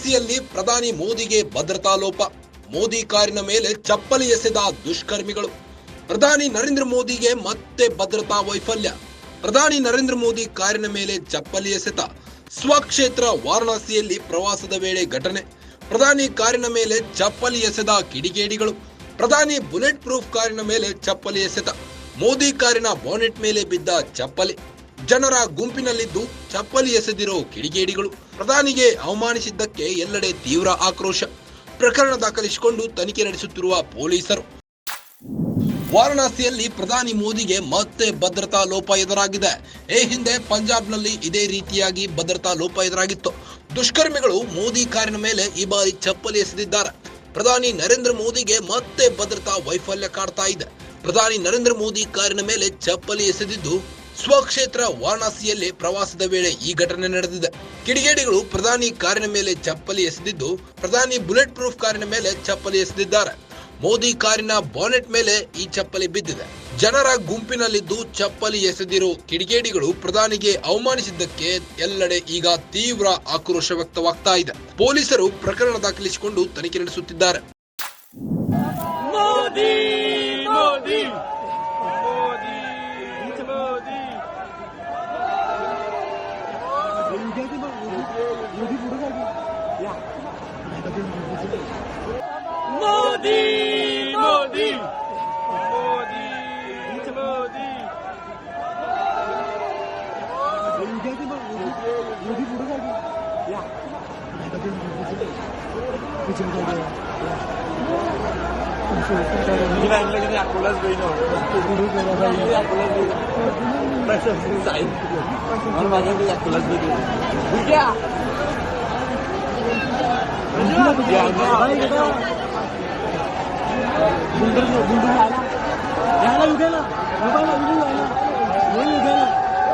ವಾರಣಾಸಿಯಲ್ಲಿ ಪ್ರಧಾನಿ ಮೋದಿಗೆ ಭದ್ರತಾ ಲೋಪ. ಮೋದಿ ಕಾರಿನ ಮೇಲೆ ಚಪ್ಪಲಿ ಎಸೆದ ದುಷ್ಕರ್ಮಿಗಳು. ಪ್ರಧಾನಿ ನರೇಂದ್ರ ಮೋದಿಗೆ ಮತ್ತೆ ಭದ್ರತಾ ವೈಫಲ್ಯ. ಪ್ರಧಾನಿ ನರೇಂದ್ರ ಮೋದಿ ಕಾರಿನ ಮೇಲೆ ಚಪ್ಪಲಿ ಎಸೆತ. ಸ್ವಕ್ಷೇತ್ರ ವಾರಣಾಸಿಯಲ್ಲಿ ಪ್ರವಾಸದ ವೇಳೆ ಘಟನೆ. ಪ್ರಧಾನಿ ಕಾರಿನ ಮೇಲೆ ಚಪ್ಪಲಿ ಎಸೆದ ಕಿಡಿಗೇಡಿಗಳು. ಪ್ರಧಾನಿ ಬುಲೆಟ್ ಪ್ರೂಫ್ ಕಾರಿನ ಮೇಲೆ ಚಪ್ಪಲಿ ಎಸೆತ. ಮೋದಿ ಕಾರಿನ ಬಾನೆಟ್ ಮೇಲೆ ಬಿದ್ದ ಚಪ್ಪಲಿ. ಜನರ ಗುಂಪಿನಲ್ಲಿದ್ದು ಚಪ್ಪಲಿ ಎಸೆದಿರೋ ಕಿಡಿಗೇಡಿಗಳು. ಪ್ರಧಾನಿಗೆ ಅವಮಾನಿಸಿದ್ದಕ್ಕೆ ಎಲ್ಲೆಡೆ ತೀವ್ರ ಆಕ್ರೋಶ. ಪ್ರಕರಣ ದಾಖಲಿಸಿಕೊಂಡು ತನಿಖೆ ನಡೆಸುತ್ತಿರುವ ಪೊಲೀಸರು. ವಾರಣಾಸಿಯಲ್ಲಿ ಪ್ರಧಾನಿ ಮೋದಿಗೆ ಮತ್ತೆ ಭದ್ರತಾ ಲೋಪ ಎದುರಾಗಿದೆ. ಈ ಹಿಂದೆ ಪಂಜಾಬ್ನಲ್ಲಿ ಇದೇ ರೀತಿಯಾಗಿ ಭದ್ರತಾ ಲೋಪ ಎದುರಾಗಿತ್ತು. ದುಷ್ಕರ್ಮಿಗಳು ಮೋದಿ ಕಾರಿನ ಮೇಲೆ ಈ ಬಾರಿ ಚಪ್ಪಲಿ ಎಸೆದಿದ್ದಾರೆ. ಪ್ರಧಾನಿ ನರೇಂದ್ರ ಮೋದಿಗೆ ಮತ್ತೆ ಭದ್ರತಾ ವೈಫಲ್ಯ ಕಾಡ್ತಾ ಇದೆ. ಪ್ರಧಾನಿ ನರೇಂದ್ರ ಮೋದಿ ಕಾರಿನ ಮೇಲೆ ಚಪ್ಪಲಿ ಎಸೆದಿದ್ದು ಸ್ವಕ್ಷೇತ್ರ ವಾರಣಾಸಿಯಲ್ಲಿ ಪ್ರವಾಸದ ವೇಳೆ ಈ ಘಟನೆ ನಡೆದಿದೆ. ಕಿಡಿಗೇಡಿಗಳು ಪ್ರಧಾನಿ ಕಾರಿನ ಮೇಲೆ ಚಪ್ಪಲಿ ಎಸೆದಿದ್ದು, ಪ್ರಧಾನಿ ಬುಲೆಟ್ ಪ್ರೂಫ್ ಕಾರಿನ ಮೇಲೆ ಚಪ್ಪಲಿ ಎಸೆದಿದ್ದಾರೆ. ಮೋದಿ ಕಾರಿನ ಬಾನೆಟ್ ಮೇಲೆ ಈ ಚಪ್ಪಲಿ ಬಿದ್ದಿದೆ. ಜನರ ಗುಂಪಿನಲ್ಲಿದ್ದು ಚಪ್ಪಲಿ ಎಸೆದಿರೋ ಕಿಡಿಗೇಡಿಗಳು ಪ್ರಧಾನಿಗೆ ಅವಮಾನಿಸಿದ್ದಕ್ಕೆ ಎಲ್ಲೆಡೆ ಈಗ ತೀವ್ರ ಆಕ್ರೋಶ ವ್ಯಕ್ತವಾಗ್ತಾ ಇದೆ. ಪೊಲೀಸರು ಪ್ರಕರಣ ದಾಖಲಿಸಿಕೊಂಡು ತನಿಖೆ ನಡೆಸುತ್ತಿದ್ದಾರೆ. बुलडोजर